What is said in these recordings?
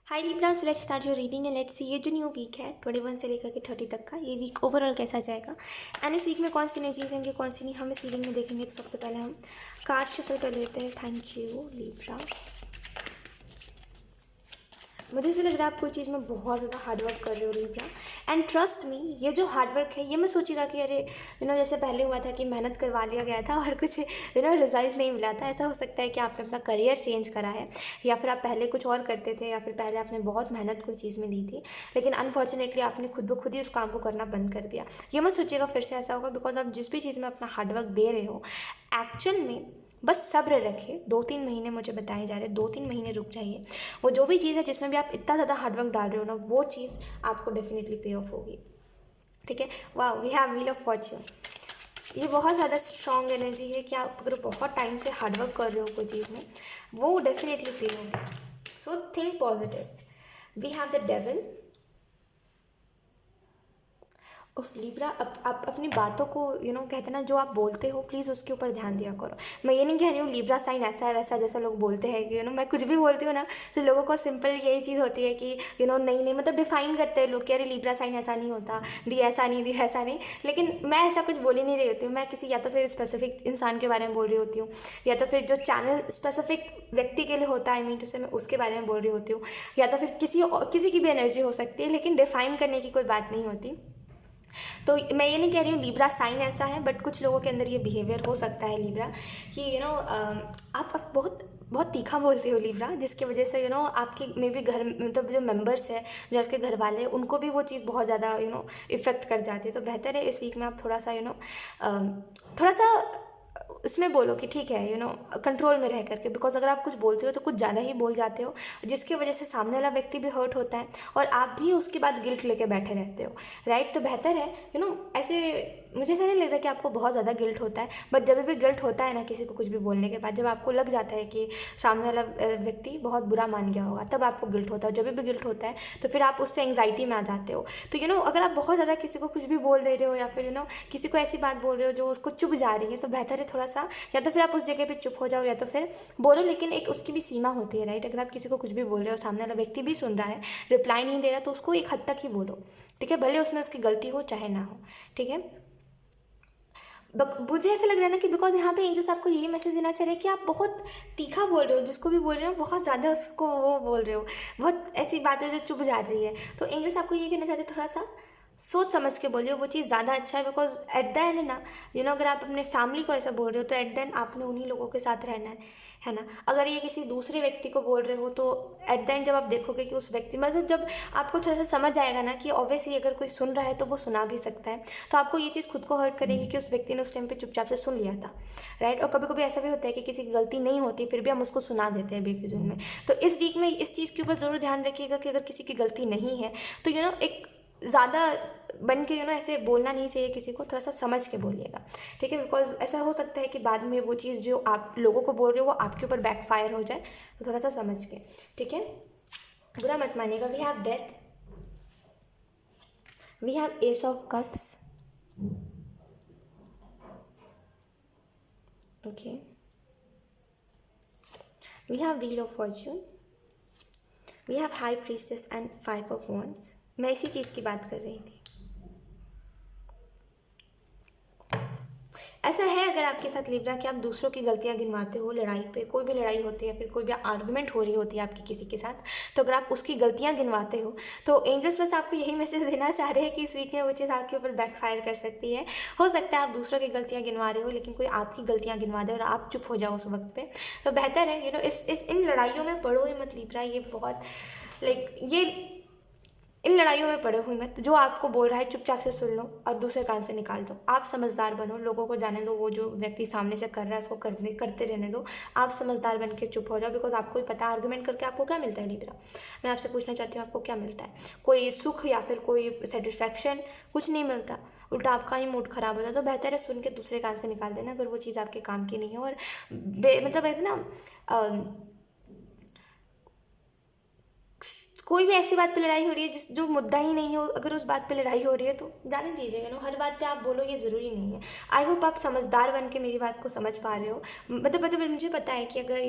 Hi Libra, so let's start your reading and let's see ये जो new week है 21 से लेकर के 30 तक का, ये वीक ओवरऑल कैसा जाएगा एंड इस वीक में कौन सी नई चीज़ होंगी कौन सी नहीं, हम इस रीडिंग में देखेंगे। तो सबसे पहले हम कार्ड शफल कर लेते हैं। Thank you Libra. मुझे ऐसा लग रहा है आप कोई चीज़ में बहुत ज़्यादा हार्डवर्क कर रहे हो लिब्रा, एंड ट्रस्ट मी ये जो हार्डवर्क है ये मैं सोची था कि अरे जैसे पहले हुआ था कि मेहनत करवा लिया गया था और कुछ रिजल्ट नहीं मिला था। ऐसा हो सकता है कि आपने अपना करियर चेंज करा है, या फिर आप पहले कुछ और करते थे, या फिर पहले आपने बहुत मेहनत कोई चीज़ में दी थी, लेकिन अनफॉर्चुनेटली आपने खुद ब खुद ही उस काम को करना बंद कर दिया। ये मत सोचिएगा फिर से ऐसा होगा, बिकॉज आप जिस भी चीज़ में अपना हार्डवर्क दे रहे हो एक्चुअल में बस सब्र रखिए। 2-3 महीने मुझे बताए जा रहे हैं, 2-3 महीने रुक जाइए। वो जो भी चीज़ है जिसमें भी आप इतना ज़्यादा हार्डवर्क डाल रहे हो ना, वो चीज़ आपको डेफिनेटली पे ऑफ होगी। ठीक है। वाह, we have wheel of fortune. ये बहुत ज़्यादा स्ट्रॉन्ग एनर्जी है कि आप अगर बहुत टाइम से हार्डवर्क कर रहे हो कोई चीज़ में, वो डेफिनेटली पे होगी। So think positive. We have the devil. उफ लिब्रा, आप अपनी बातों को कहते ना, जो आप बोलते हो प्लीज़ उसके ऊपर ध्यान दिया करो। मैं ये नहीं कह रही हूँ लिब्रा साइन ऐसा है वैसा जैसा लोग बोलते हैं कि मैं कुछ भी बोलती हूँ ना, तो लोगों को सिंपल यही चीज़ होती है कि नहीं नहीं, मतलब डिफाइन करते हैं लोग कि अरे लिब्रा साइन ऐसा नहीं होता, दी ऐसा नहीं, दी ऐसा नहीं। लेकिन मैं ऐसा कुछ बोल ही नहीं रही होती हूँ। मैं किसी या तो फिर स्पेसिफिक इंसान के बारे में बोल रही होती हूँ, या तो फिर जो चैनल स्पेसिफिक व्यक्ति के लिए होता है, आई मीन टू से मैं उसके बारे में बोल रही होती हूँ, या तो फिर किसी की भी एनर्जी हो सकती है, लेकिन डिफाइन करने की कोई बात नहीं होती। तो मैं ये नहीं कह रही हूँ लिब्रा साइन ऐसा है, बट कुछ लोगों के अंदर ये बिहेवियर हो सकता है लिब्रा कि आप बहुत बहुत तीखा बोलते हो लिब्रा, जिसकी वजह से आपके मे बी घर, मतलब जो मेंबर्स है, जो आपके घर वाले हैं, उनको भी वो चीज़ बहुत ज़्यादा इफ़ेक्ट कर जाती है। तो बेहतर है इस वीक में आप थोड़ा सा थोड़ा सा उसमें बोलो कि ठीक है, कंट्रोल में रह करके, बिकॉज अगर आप कुछ बोलते हो तो कुछ ज़्यादा ही बोल जाते हो, जिसकी वजह से सामने वाला व्यक्ति भी हर्ट होता है और आप भी उसके बाद गिल्ट लेके बैठे रहते हो। राइट। तो बेहतर है ऐसे, मुझे ऐसा नहीं लग रहा कि आपको बहुत ज़्यादा गिल्ट होता है, बट जब भी गिल्ट होता है ना किसी को कुछ भी बोलने के बाद, जब आपको लग जाता है कि सामने वाला व्यक्ति बहुत बुरा मान गया होगा, तब आपको गिल्ट होता है। जब भी गिल्ट होता है तो फिर आप उससे एंग्जाइटी में आ जाते हो। तो अगर आप बहुत ज़्यादा किसी को कुछ भी बोल दे रहे हो, या फिर किसी को ऐसी बात बोल रहे हो जो उसको चुभ जा रही है, तो बेहतर है थोड़ा सा, या तो फिर आप उस जगह पे चुप हो जाओ, या तो फिर बोलो, लेकिन एक उसकी भी सीमा होती है। राइट। अगर आप किसी को कुछ भी बोल रहे हो, सामने वाला व्यक्ति भी सुन रहा है, रिप्लाई नहीं दे रहा, तो उसको एक हद तक ही बोलो। ठीक है, भले उसमें उसकी गलती हो चाहे ना हो। ठीक है। मुझे ऐसा लग रहा है ना कि बिकॉज यहाँ पे एंजल्स आपको यही मैसेज देना चाह रहे हैं कि आप बहुत तीखा बोल रहे हो, जिसको भी बोल रहे हो बहुत ज़्यादा उसको वो बोल रहे हो, बहुत ऐसी बातें जो चुभ जा रही है। तो एंजल्स आपको ये कहना चाहते हैं थोड़ा सा सोच समझ के बोलिए, वो चीज़ ज़्यादा अच्छा है। बिकॉज एट द एंड ना, अगर आप अपने फैमिली को ऐसा बोल रहे हो तो एट द एंड आपने उन्हीं लोगों के साथ रहना है ना। अगर ये किसी दूसरे व्यक्ति को बोल रहे हो तो एट द एंड जब आप देखोगे कि उस व्यक्ति, मतलब जब आपको थोड़ा सा समझ आएगा ना कि ऑब्वियसली अगर कोई सुन रहा है तो वो सुना भी सकता है, तो आपको ये चीज़ खुद को हर्ट करेगी कि उस व्यक्ति ने उस टाइम पे चुपचाप से सुन लिया था। राइट। और कभी कभी ऐसा भी होता है कि किसी की गलती नहीं होती, फिर भी हम उसको सुना देते हैं बेफिजूल में। तो इस वीक में इस चीज़ के ऊपर ज़रूर ध्यान रखिएगा कि अगर किसी की गलती नहीं है तो एक ज़्यादा बन के ऐसे बोलना नहीं चाहिए किसी को, थोड़ा सा समझ के बोलिएगा। ठीक है। बिकॉज ऐसा हो सकता है कि बाद में वो चीज़ जो आप लोगों को बोल रहे हो वो आपके ऊपर बैकफायर हो जाए, तो थोड़ा सा समझ के। ठीक है। बुरा मत मानिएगा। We have death, we have ace of cups. Okay. We have wheel of fortune, we have high priestess and 5 of wands। मैं इसी चीज़ की बात कर रही थी। ऐसा है अगर आपके साथ लिब्रा कि आप दूसरों की गलतियां गिनवाते हो, लड़ाई पे कोई भी लड़ाई होती है, फिर कोई भी आर्गुमेंट हो रही होती है आपकी किसी के साथ, तो अगर आप उसकी गलतियां गिनवाते हो तो एंजल्स बस आपको यही मैसेज देना चाह रहे हैं कि इस वीक में वो चीज़ आपके ऊपर बैकफायर कर सकती है। हो सकता है आप दूसरों की गलतियां गिनवा रहे हो, लेकिन कोई आपकी गलतियां गिनवा दे और आप चुप हो जाओ उस वक्त पे। तो बेहतर है इन लड़ाइयों में पढ़ो ही मत लिब्रा। ये बहुत ये इन लड़ाइयों में पड़े हुए मत। जो आपको बोल रहा है चुपचाप से सुन लो और दूसरे कान से निकाल दो। आप समझदार बनो, लोगों को जाने दो, वो जो व्यक्ति सामने से कर रहा है उसको करते रहने दो। आप समझदार बन के चुप हो जाओ, बिकॉज आपको ही पता है आर्गुमेंट करके आपको क्या मिलता है लिब्रा। मैं आपसे पूछना चाहती हूँ आपको क्या मिलता है? कोई सुख या फिर कोई सेटिस्फैक्शन? कुछ नहीं मिलता, उल्टा आपका ही मूड खराब हो जाता। तो बेहतर है सुन के दूसरे कान से निकाल देना अगर वो चीज़ आपके काम की नहीं है। और मतलब है ना, कोई भी ऐसी बात पे लड़ाई हो रही है जिस जो मुद्दा ही नहीं हो, अगर उस बात पे लड़ाई हो रही है तो जाने दीजिए। हर बात पे आप बोलो ये ज़रूरी नहीं है। आई होप आप समझदार बन के मेरी बात को समझ पा रहे हो। मतलब मुझे पता है कि अगर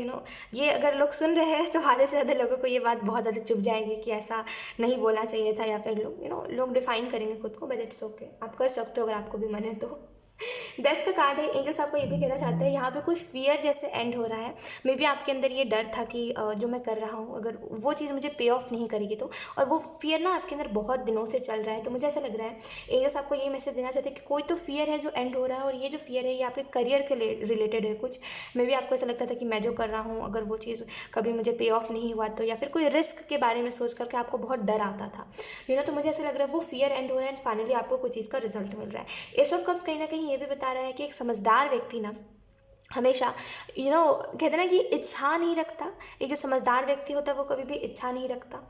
ये अगर लोग सुन रहे हैं तो आधे से ज़्यादा लोगों को ये बात बहुत ज़्यादा चुभ जाएगी कि ऐसा नहीं बोलना चाहिए था, या फिर लोग लोग डिफाइन करेंगे खुद को। बट इट्स ओके, आप कर सकते हो अगर आपको भी मन है तो। डेथ का कार्ड है। एंजल्स आपको ये भी कहना चाहते हैं, यहाँ पे कोई फियर जैसे एंड हो रहा है। मे बी आपके अंदर ये डर था कि जो मैं कर रहा हूँ अगर वो चीज़ मुझे पे ऑफ नहीं करेगी तो, और वो फियर ना आपके अंदर बहुत दिनों से चल रहा है। तो मुझे ऐसा लग रहा है एंजल्स आपको ये मैसेज देना चाहते हैं कि कोई तो फियर है जो एंड हो रहा है, और ये जो फियर है ये आपके करियर के रिलेटेड है कुछ। मे बी आपको ऐसा लगता था कि मैं जो कर रहा हूँ अगर वो चीज़ कभी मुझे पे ऑफ नहीं हुआ तो, या फिर कोई रिस्क के बारे में सोच करके आपको बहुत डर आता था। तो मुझे ऐसा लग रहा है वो फियर एंड हो रहा है एंड फाइनली आपको कोई चीज़ का रिजल्ट मिल रहा है। एस ऑफ कप्स कहीं ना कहीं ये भी बता रहा है कि एक समझदार व्यक्ति ना हमेशा कहते हैं ना कि इच्छा नहीं रखता। एक जो समझदार व्यक्ति होता है वो कभी भी इच्छा नहीं रखता,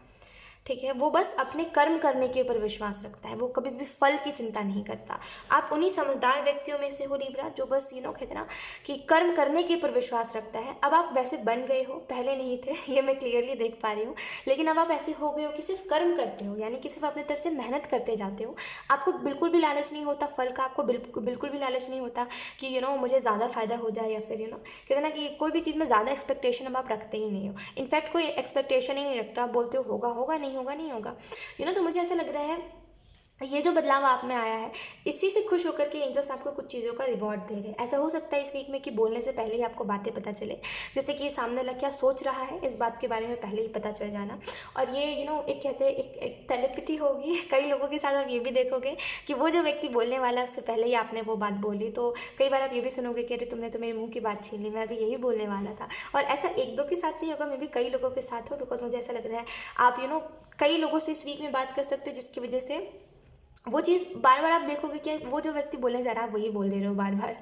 ठीक है। वो बस अपने कर्म करने के ऊपर विश्वास रखता है, वो कभी भी फल की चिंता नहीं करता। आप उन्हीं समझदार व्यक्तियों में से हो लिब्रा जो बस कहते ना कि कर्म करने के ऊपर विश्वास रखता है। अब आप वैसे बन गए हो, पहले नहीं थे ये मैं क्लियरली देख पा रही हूँ, लेकिन अब आप ऐसे हो गए हो कि सिर्फ कर्म करते हो, यानी कि सिर्फ अपने तरफ से मेहनत करते जाते हो। आपको बिल्कुल भी लालच नहीं होता फल का, आपको बिल्कुल भी लालच नहीं होता कि मुझे ज़्यादा फ़ायदा हो जाए, या फिर कहते ना कि कोई भी चीज़ में ज़्यादा एक्सपेक्टेशन अब आप रखते ही नहीं हो। इनफैक्ट कोई एक्सपेक्टेशन ही नहीं रखता, आप बोलते हो होगा होगा, नहीं होगा नहीं होगा। तो मुझे ऐसा लग रहा है ये जो बदलाव आप में आया है इसी से खुश होकर के एंजल्स आपको कुछ चीज़ों का रिवॉर्ड दे रहे हैं। ऐसा हो सकता है इस वीक में कि बोलने से पहले ही आपको बातें पता चले, जैसे कि सामने वाला क्या सोच रहा है इस बात के बारे में पहले ही पता चल जाना। और ये एक कहते हैं एक टेलीपैथी होगी कई लोगों के साथ। आप ये भी देखोगे कि वो जो व्यक्ति बोलने वाला है उससे पहले ही आपने वो बात बोली, तो कई बार आप ये भी सुनोगे कि अरे तुमने तो मेरे मुँह की बात छीन ली, मैं अभी यही बोलने वाला था। और ऐसा एक दो के साथ नहीं होगा, मे भी कई लोगों के साथ हो, बिकॉज मुझे ऐसा लग रहा है आप कई लोगों से इस वीक में बात कर सकते हो, जिसकी वजह से वो चीज़ बार बार आप देखोगे कि वो जो व्यक्ति बोलने जा रहा है वही बोल दे रहे हो बार बार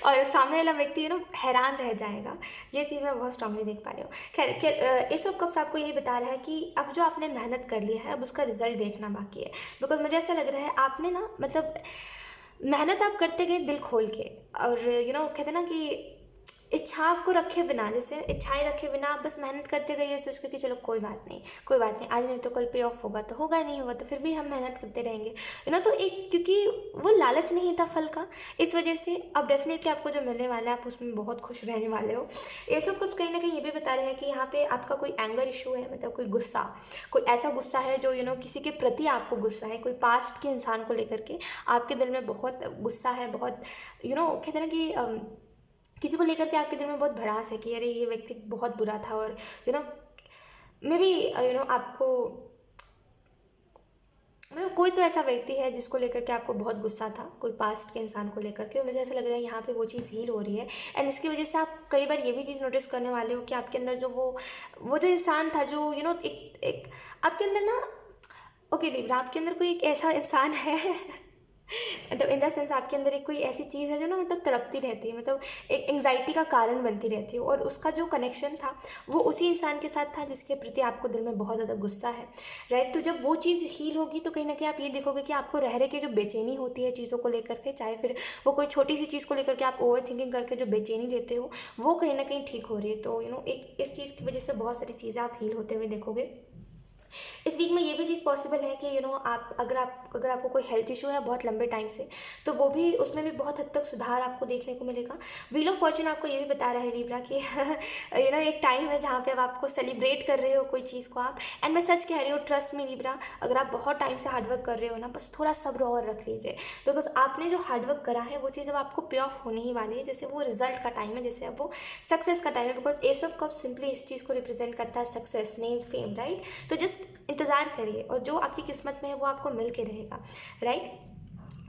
और सामने वाला व्यक्ति हैरान रह जाएगा। ये चीज़ मैं बहुत स्ट्रांगली देख पा रही हूँ। खैर इस ऑफ कप्स आपको यही बता रहा है कि अब जो आपने मेहनत कर लिया है अब उसका रिजल्ट देखना बाकी है। बिकॉज मुझे ऐसा लग रहा है आपने ना मतलब मेहनत आप करते गए दिल खोल के, और कहते ना कि इच्छा आपको रखे बिना, जैसे इच्छाएं रखे बिना आप बस मेहनत करते गए ये सोच के कि चलो कोई बात नहीं आज नहीं तो कल पे ऑफ होगा, तो होगा नहीं होगा तो फिर भी हम मेहनत करते रहेंगे। तो एक क्योंकि वो लालच नहीं था फल का, इस वजह से अब डेफिनेटली आपको जो मिलने वाला है आप उसमें बहुत खुश रहने वाले हो। ये सब कुछ कहीं ना कहीं ये भी बता रहे हैं कि यहाँ पे आपका कोई एंगर इशू है, मतलब कोई गुस्सा, कोई ऐसा गुस्सा है जो किसी के प्रति आपको गुस्सा है, कोई पास्ट के इंसान को लेकर के आपके दिल में बहुत गुस्सा है, बहुत कहते हैं ना कि किसी को लेकर के आपके दिल में बहुत भड़ास है कि अरे ये व्यक्ति बहुत बुरा था, और मे बी आपको मतलब कोई तो ऐसा व्यक्ति है जिसको लेकर के आपको बहुत गुस्सा था, कोई पास्ट के इंसान को लेकर के। मुझे ऐसा लग रहा है यहाँ पे वो चीज़ हील हो रही है, एंड इसकी वजह से आप कई बार ये भी चीज़ नोटिस करने वाले हो कि आपके अंदर जो वो जो इंसान था जो एक आपके अंदर ना ओके लिब्रा आपके अंदर कोई एक ऐसा इंसान है मतलब इन द सेंस आपके अंदर एक कोई ऐसी चीज़ है जो मतलब तड़पती रहती है, मतलब एक एंग्जाइटी का कारण बनती रहती है, और उसका जो कनेक्शन था वो उसी इंसान के साथ था जिसके प्रति आपको दिल में बहुत ज़्यादा गुस्सा है, राइट। तो जब वो चीज़ हील होगी तो कहीं ना कहीं आप ये देखोगे कि आपको रह रहे के जो बेचैनी होती है चीज़ों को लेकर के, चाहे फिर वो कोई छोटी सी चीज़ को लेकर के आप ओवर थिंकिंग करके जो बेचैनी लेते हो वो कहीं ना कहीं ठीक हो रही है। तो एक इस चीज़ की वजह से बहुत सारी चीज़ें आप हील होते हुए देखोगे। इस वीक में ये भी चीज़ पॉसिबल है कि आप अगर आपको कोई हेल्थ इशू है बहुत लंबे टाइम से, तो वो भी उसमें भी बहुत हद तक सुधार आपको देखने को मिलेगा। व्हील ऑफ फॉर्चून आपको ये भी बता रहा है लिब्रा कि एक टाइम है जहाँ पे अब आपको सेलिब्रेट कर रहे हो कोई चीज़ को आप, एंड मैं सच कह रही हूँ, ट्रस्ट मी लिब्रा, अगर आप बहुत टाइम से हार्डवर्क कर रहे हो ना, बस थोड़ा सब्र और रख लीजिए, बिकॉज आपने जो हार्डवर्क करा है वो चीज़ अब आपको पे ऑफ होने ही वाली है। जैसे वो रिजल्ट का टाइम है, जैसे अब वो सक्सेस का टाइम है, because S of cup simply इस चीज़ को रिप्रेजेंट करता है, सक्सेस, नेम, फेम, राइट। तो जस्ट इंतज़ार करिए और जो आपकी किस्मत में है वो आपको मिल के रहेगा, राइट।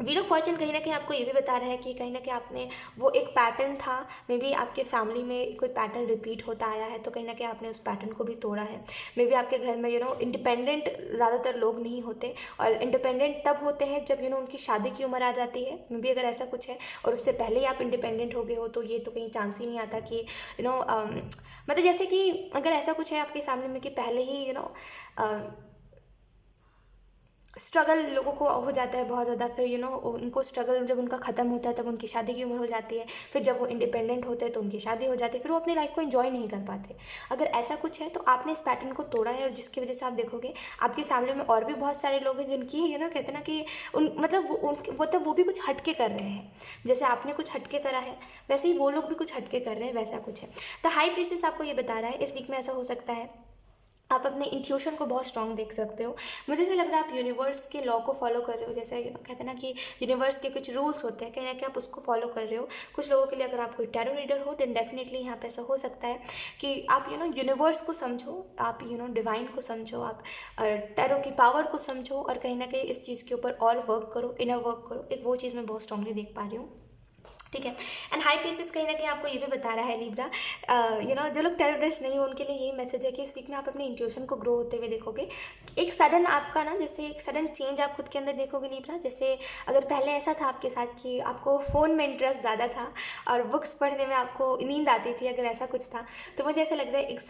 व्हील ऑफ फॉर्चून कहीं ना कहीं आपको ये भी बता रहा है कि कहीं ना कहीं आपने वो एक पैटर्न था, मे बी आपके फैमिली में कोई पैटर्न रिपीट होता आया है, तो कहीं ना कहीं आपने उस पैटर्न को भी तोड़ा है। मे बी आपके घर में इंडिपेंडेंट ज़्यादातर लोग नहीं होते, और इंडिपेंडेंट तब होते हैं जब उनकी शादी की उम्र आ जाती है, मे बी अगर ऐसा कुछ है, और उससे पहले ही आप इंडिपेंडेंट हो गए हो तो ये तो कहीं चांस ही नहीं आता कि मतलब जैसे कि अगर ऐसा कुछ है आपकी फैमिली में कि पहले ही स्ट्रगल लोगों को हो जाता है बहुत ज़्यादा, फिर उनको स्ट्रगल जब उनका ख़त्म होता है तब उनकी शादी की उम्र हो जाती है, फिर जब वो इंडिपेंडेंट होते हैं तो उनकी शादी हो जाती है, फिर वो अपनी लाइफ को एंजॉय नहीं कर पाते। अगर ऐसा कुछ है तो आपने इस पैटर्न को तोड़ा है, और जिसकी वजह से आप देखोगे आपकी फैमिली में और भी बहुत सारे लोग हैं जिनकी कहते हैं ना कि उन मतलब वो भी कुछ हटके कर रहे हैं। जैसे आपने कुछ हटके करा है वैसे ही वो लोग भी कुछ हटके कर रहे हैं, वैसा कुछ है। द हाई प्रीस्टेस आपको ये बता रहा है इस वीक में ऐसा हो सकता है आप अपने इंट्यूशन को बहुत स्ट्रांग देख सकते हो। मुझे ऐसा लग रहा है आप यूनिवर्स के लॉ को फॉलो कर रहे हो, जैसे कहते हैं ना कि यूनिवर्स के कुछ रूल्स होते हैं, कहीं ना कहीं आप उसको फॉलो कर रहे हो। कुछ लोगों के लिए अगर आप कोई टैरो रीडर हो देन डेफिनेटली यहाँ पे ऐसा हो सकता है कि आप यूनिवर्स को समझो, आप डिवाइन को समझो, आप टैरो की पावर को समझो, और कहीं ना कहीं इस चीज़ के ऊपर और वर्क करो, इनर वर्क करो। एक वो चीज़ मैं बहुत स्ट्रांगली देख पा रही हूँ, ठीक है। एंड हाई प्रीस्टेस कहीं ना कहीं आपको ये भी बता रहा है लिब्रा, जो लोग टेररिस्ट नहीं हो उनके लिए यही मैसेज है कि इस वीक में आप अपने इंट्यूशन को ग्रो होते हुए देखोगे। एक सडन आपका जैसे एक सडन चेंज आप खुद के अंदर देखोगे लिब्रा। जैसे अगर पहले ऐसा था आपके साथ कि आपको फ़ोन में इंटरेस्ट ज़्यादा था और बुक्स पढ़ने में आपको नींद आती थी, अगर ऐसा कुछ था, तो मुझे ऐसा लग रहा है एक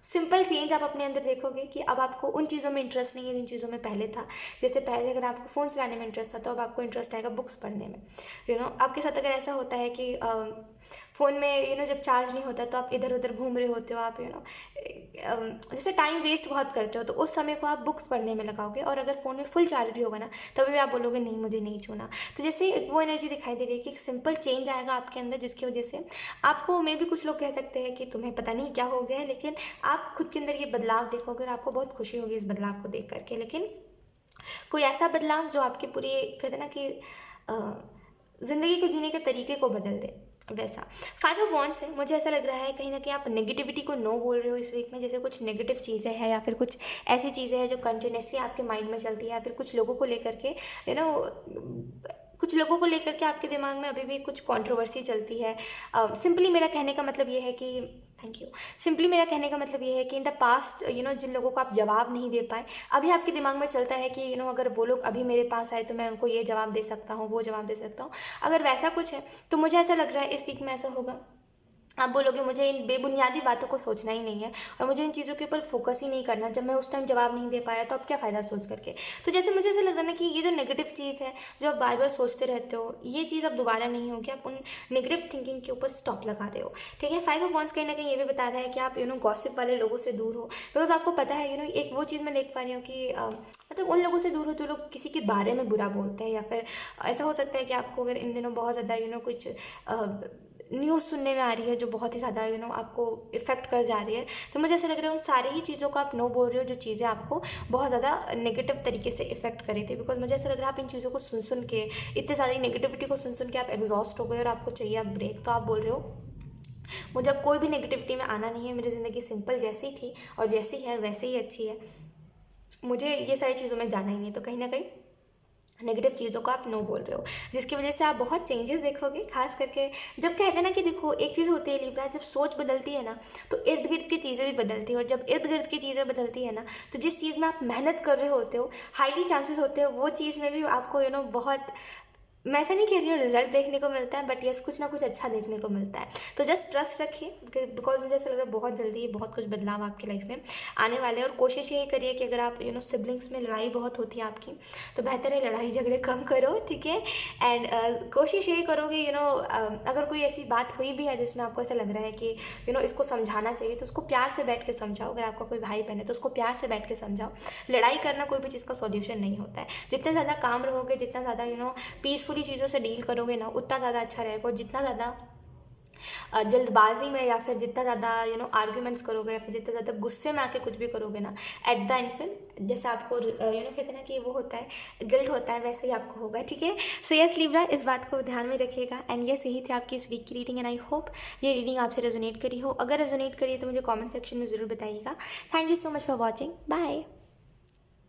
सिंपल चेंज आप अपने अंदर देखोगे कि अब आपको उन चीज़ों में इंटरेस्ट नहीं है जिन चीज़ों में पहले था। जैसे पहले अगर आपको फ़ोन चलाने में इंटरेस्ट था तो अब आपको इंटरेस्ट आएगा बुक्स पढ़ने में। आपके साथ अगर ऐसा होता है कि फ़ोन में जब चार्ज नहीं होता तो आप इधर उधर घूम रहे होते हो, आप जैसे टाइम वेस्ट बहुत करते हो, तो उस समय को आप बुक्स पढ़ने में लगाओगे, और अगर फ़ोन में फुल चार्ज भी होगा ना तभी भी आप बोलोगे नहीं मुझे नहीं छूना। तो जैसे वो एनर्जी दिखाई दे रही है कि एक सिंपल चेंज आएगा आपके अंदर, जिसकी वजह से आपको मे भी कुछ लोग कह सकते हैं कि तुम्हें पता नहीं क्या हो गया है, लेकिन आप खुद के अंदर ये बदलाव देखोगे और आपको बहुत खुशी होगी इस बदलाव को देख करके। लेकिन कोई ऐसा बदलाव जो आपकी पूरी कहते ना कि ज़िंदगी को जीने के तरीके को बदल दे, वैसा। 5 ऑफ वॉन्ड्स है, मुझे ऐसा लग रहा है कहीं ना कहीं आप नेगेटिविटी को नो बोल रहे हो इस वीक में। जैसे कुछ नेगेटिव चीज़ें हैं या फिर कुछ ऐसी चीज़ें हैं जो कंटिन्यूसली आपके माइंड में चलती है, या फिर कुछ लोगों को लेकर के कुछ लोगों को लेकर के आपके दिमाग में अभी भी कुछ कंट्रोवर्सी चलती है। सिंपली मेरा कहने का मतलब ये है कि थैंक यू। सिंपली मेरा कहने का मतलब ये है कि इन द पास्ट जिन लोगों को आप जवाब नहीं दे पाए, अभी आपके दिमाग में चलता है कि अगर वो लोग अभी मेरे पास आए तो मैं उनको ये जवाब दे सकता हूँ, वो जवाब दे सकता हूँ। अगर वैसा कुछ है तो मुझे ऐसा लग रहा है इस वीक में ऐसा होगा, आप बोलोगे मुझे इन बेबुनियादी बातों को सोचना ही नहीं है और मुझे इन चीज़ों के ऊपर फोकस ही नहीं करना, जब मैं उस टाइम जवाब नहीं दे पाया तो अब क्या फ़ायदा सोच करके। तो जैसे मुझे ऐसा लग रहा है ना कि ये जो नेगेटिव चीज़ है जो आप बार बार सोचते रहते हो, ये चीज़ अब दोबारा नहीं होगी। आप उन नेगेटिव थिंकिंग के ऊपर स्टॉप लगा रहे हो, ठीक है। 5 ऑफ वॉन्ड्स कहीं ना कहीं ये भी बता रहा है कि आप गॉसिप वाले लोगों से दूर हो, बिकॉज आपको पता है एक वो चीज़ मैं देख पा रही हूँ कि मतलब उन लोगों से दूर हो जो लोग किसी के बारे में बुरा बोलते हैं, या फिर ऐसा हो सकता है कि आपको अगर इन दिनों बहुत ज़्यादा कुछ न्यूज़ सुनने में आ रही है जो बहुत ही ज़्यादा आपको इफ़ेक्ट कर जा रही है, तो मुझे ऐसा लग रहा है उन सारी ही चीज़ों को आप नो बोल रहे हो जो चीज़ें आपको बहुत ज़्यादा नेगेटिव तरीके से इफ़ेक्ट करी थी। बिकॉज मुझे ऐसा लग रहा है आप इन चीज़ों को सुन के, इतने सारी नेगेटिविटी को सुन के आप एग्जॉस्ट हो गए और आपको चाहिए आप ब्रेक। तो आप बोल रहे हो मुझे अब कोई भी नेगेटिविटी में आना नहीं है, मेरी ज़िंदगी सिंपल जैसी थी और जैसी है वैसे ही अच्छी है, मुझे ये सारी चीज़ों में जाना ही नहीं। तो कहीं ना कहीं नेगेटिव चीज़ों को आप नो बोल रहे हो, जिसकी वजह से आप बहुत चेंजेस देखोगे। खास करके जब कहते हैं ना कि देखो एक चीज़ होती है लिब्रा, जब सोच बदलती है ना तो इर्द गिर्द की चीज़ें भी बदलती है, और जब इर्द गिर्द की चीज़ें बदलती है ना तो जिस चीज़ में आप मेहनत कर रहे होते हो हाईली चांसेस होते हो वो चीज़ में भी आपको बहुत, मैं ऐसा नहीं कह रही हूँ रिजल्ट देखने को मिलता है, बट यस कुछ ना कुछ अच्छा देखने को मिलता है। तो जस्ट ट्रस्ट रखिए, बिकॉज मुझे ऐसा लग रहा है बहुत जल्दी बहुत कुछ बदलाव आपकी लाइफ में आने वाले हैं। और कोशिश यही करिए कि अगर आप सिबलिंग्स में लड़ाई बहुत होती है आपकी, तो बेहतर है लड़ाई झगड़े कम करो, ठीक है। एंड कोशिश यही करोगे अगर कोई ऐसी बात हुई भी है जिसमें आपको ऐसा लग रहा है कि इसको समझाना चाहिए, तो उसको प्यार से बैठ के समझाओ। अगर आपका कोई भाई बहन है तो उसको प्यार से बैठ के समझाओ। लड़ाई करना कोई भी चीज़ का सॉल्यूशन नहीं होता है। जितने ज़्यादा काम रहोगे, जितना ज़्यादा पीसफुल चीज़ों से डील करोगे ना, उतना ज़्यादा अच्छा रहेगा। जितना ज़्यादा जल्दबाजी में या फिर जितना ज़्यादा आर्ग्यूमेंट्स करोगे या फिर जितना ज़्यादा गुस्से में आके कुछ भी करोगे ना, एट द एंड फिर जैसे आपको कहते हैं ना कि वो होता है गिल्ट होता है, वैसे ही आपको होगा, ठीक है। सो यस लिब्रा, इस बात को ध्यान में रखिएगा। एंड यस यही थी आपकी इस वीक की रीडिंग, एंड आई होप ये रीडिंग आपसे रेजोनेट करी हो। अगर रेजोनेट करी है तो मुझे कॉमेंट सेक्शन में ज़रूर बताइएगा। Thank you so much for watching, bye.